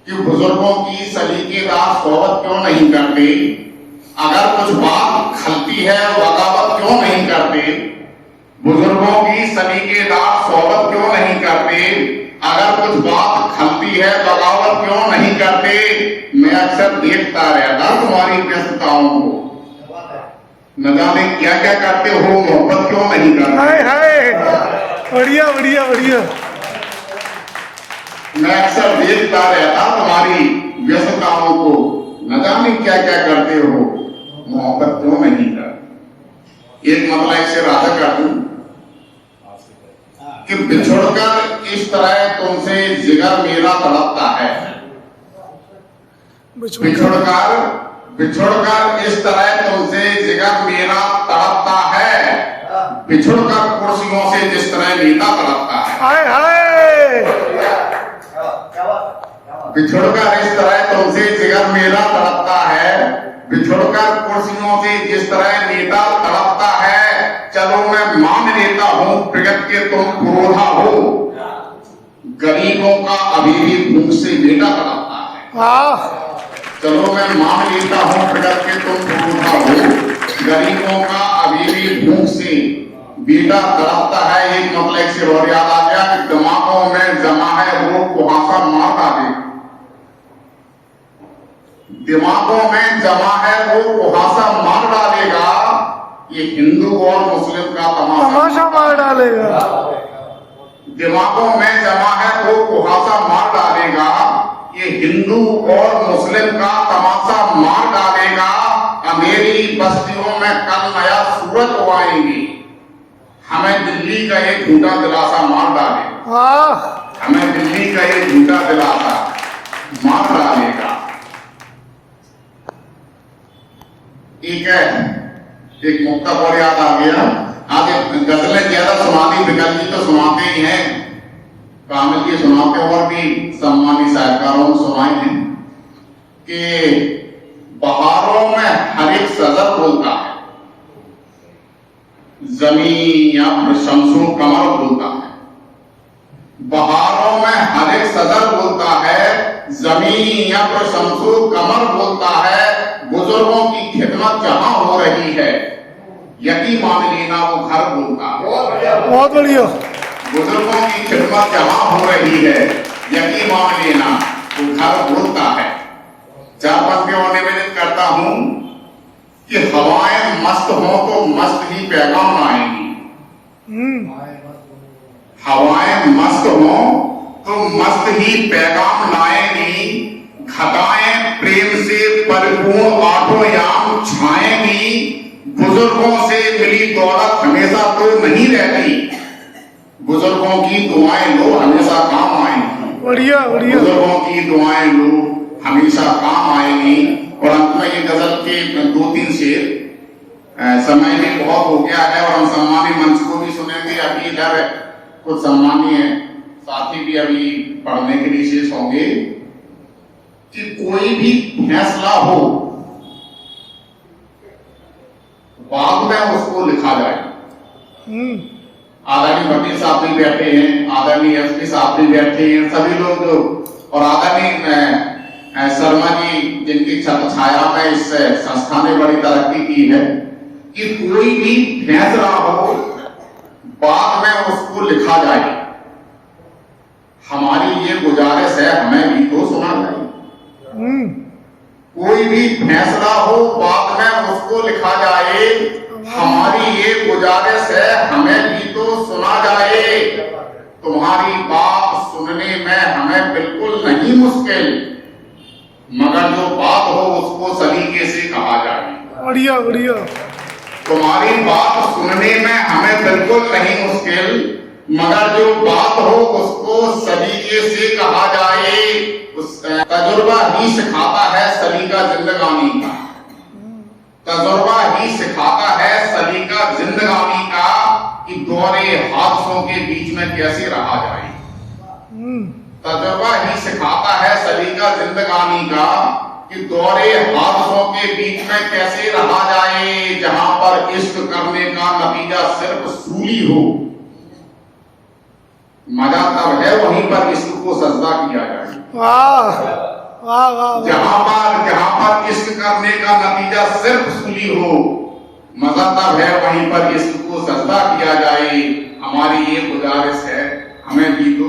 कि बुजुर्गों की सलीकेदार सोहबत क्यों नहीं करते, अगर कुछ बात खलती है बगावत क्यों नहीं करते, बुजुर्गों की सलीकेदार सोहबत क्यों नहीं करते, अगर कुछ बात खलती है बगावत क्यों नहीं करते। मैं अक्सर देखता रहता तुम्हारी व्यस्तताओं को, न जाने क्या क्या करते हो, मोहब्बत क्यों नहीं करते। हाय हाय, बढ़िया बढ़िया बढ़िया। मैं अक्सर देखता रहता तुम्हारी व्यस्तताओं को, न जाने क्या क्या करते हो, मोहब्बत क्यों नहीं करते। एक मतलब इससे राधा कर दूं कि बिछुड़कर इस तरह तुमसे जिगर मेरा तड़पता है, बिछुड़कर इस तरह तुमसे जिगर मेरा तड़पता है, बिछुड़कर कुर्सियों से जिस तरह नेता तड़पता है। हाय हाय, बिछुड़कर इस तरह तुमसे जिगर मेरा तड़पता है, बिछुड़कर कुर्सियों से जिस तरह नेता तड़पता है। चलो मैं मान लेता हूं प्रगत के तुम पुरोधा हो, गरीबों का अभी भी भूख से बेटा तड़पता है। चलो मैं मान लेता हूं प्रगत के तुम पुरोधा हो, गरीबों का अभी भी भूख से बेटा तड़पता है। एक मतलब से और याद आ गया कि दिमागों में जमा है वो कुहासा मार डालेगा, दिमागों में जमा है वो कुहासा मार डालेगा, ये हिंदू और मुस्लिम का तमाशा मार डालेगा। दिमागों में जमा है वो कुहासा मार डालेगा, ये हिंदू और मुस्लिम का तमाशा मार डालेगा। अमेरी बस्तियों में कल नया सूरज उगाएंगे, हमें दिल्ली का एक झूठा दिलासा मार डालेगा, हमें दिल्ली का एक झूठा दिलासा मार डालेगा। ठीक है, एक मुक्ता और याद आ गया। आगे गजलें ज्यादा सुनाती, विकल जी तो सुनाते ही हैं, कामिल जी सुनाते और भी सम्मानित साहित्यकारों ने सुनाए हैं कि बहारों में हर एक सजर बोलता है, जमीन या शमसू कमर बोलता है। बहारों में हर एक सजर बोलता है, जमीन या शमसू कमर बोलता है। बुजुर्गों की खिदमत जहां हो रही है, यकीन मान लेना वो घर बोलता है। बहुत बढ़िया। बुजुर्गों की खिदमत जहां हो रही है, यकीन मान लेना वो घर बोलता है। चार पंक्तियों में निवेदन करता हूं कि हवाएं मस्त हो तो मस्त ही पैगाम आएंगी, हवाएं मस्त हो तो मस्त ही पैगाम लाएंगी, घटाएं प्रेम से परिपूर्ण आठों याम छाएंगी। बुजुर्गों से मिली दौलत हमेशा तो नहीं रहती, बुजुर्गों की दुआएं लो हमेशा काम आएंगी, बढ़िया बढ़िया। बुजुर्गों की दुआएं लो हमेशा काम आएंगी। और अंत में ये गजल के 2-3 शेर, समय भी बहुत हो गया है और हम सम्मानित मंच को भी सुनेंगे। अभी इधर कुछ सम्मानीय साथी भी अभी पढ़ने के लिए शेष होंगे कि कोई भी फैसला हो बाद में उसको लिखा जाए। आदरणीय भट्टी साहब भी बैठे हैं, आदरणीय एसपी साहब भी बैठे हैं, सभी लोग जो, और आदरणीय शर्मा जी जिनकी छाया में इस संस्था ने बड़ी तरक्की की है, कि कोई भी फैसला हो बाद में उसको लिखा जाए। हमारी ये गुजारिश है, हमें भी तो सुना जाए। कोई भी फैसला हो बाद में उसको लिखा जाए, हमारी ये गुजारिश है, हमें भी तो सुना जाए। तुम्हारी बात सुनने में हमें बिल्कुल नहीं मुश्किल, मगर जो बात हो उसको सलीके से कहा जाए। बढ़िया बढ़िया। तुम्हारी बात सुनने में हमें बिल्कुल नहीं मुश्किल, मगर जो बात हो उसको सलीके से कहा जाए। तजुर्बा ही सिखाता है सलीका जिंदगानी का, तजुर्बा ही सिखाता है सलीका जिंदगानी का, कि दोहरे हादसों के बीच में कैसे रहा जाए। तजुर्बा ही सिखाता है सलीका जिंदगानी का, कि दोहरे हादसों के बीच में कैसे रहा जाए। जहां पर इश्क करने का नतीजा सिर्फ सूली हो, मजा तब है वहीं पर इश्क को सजदा किया जाए। वाह वाह वाह जहां पर इश्क करने का नतीजा सिर्फ सूली हो, मजा तब है वहीं पर इश्क को सजदा किया जाए। हमारी ये गुजारिश है, हमें गीतों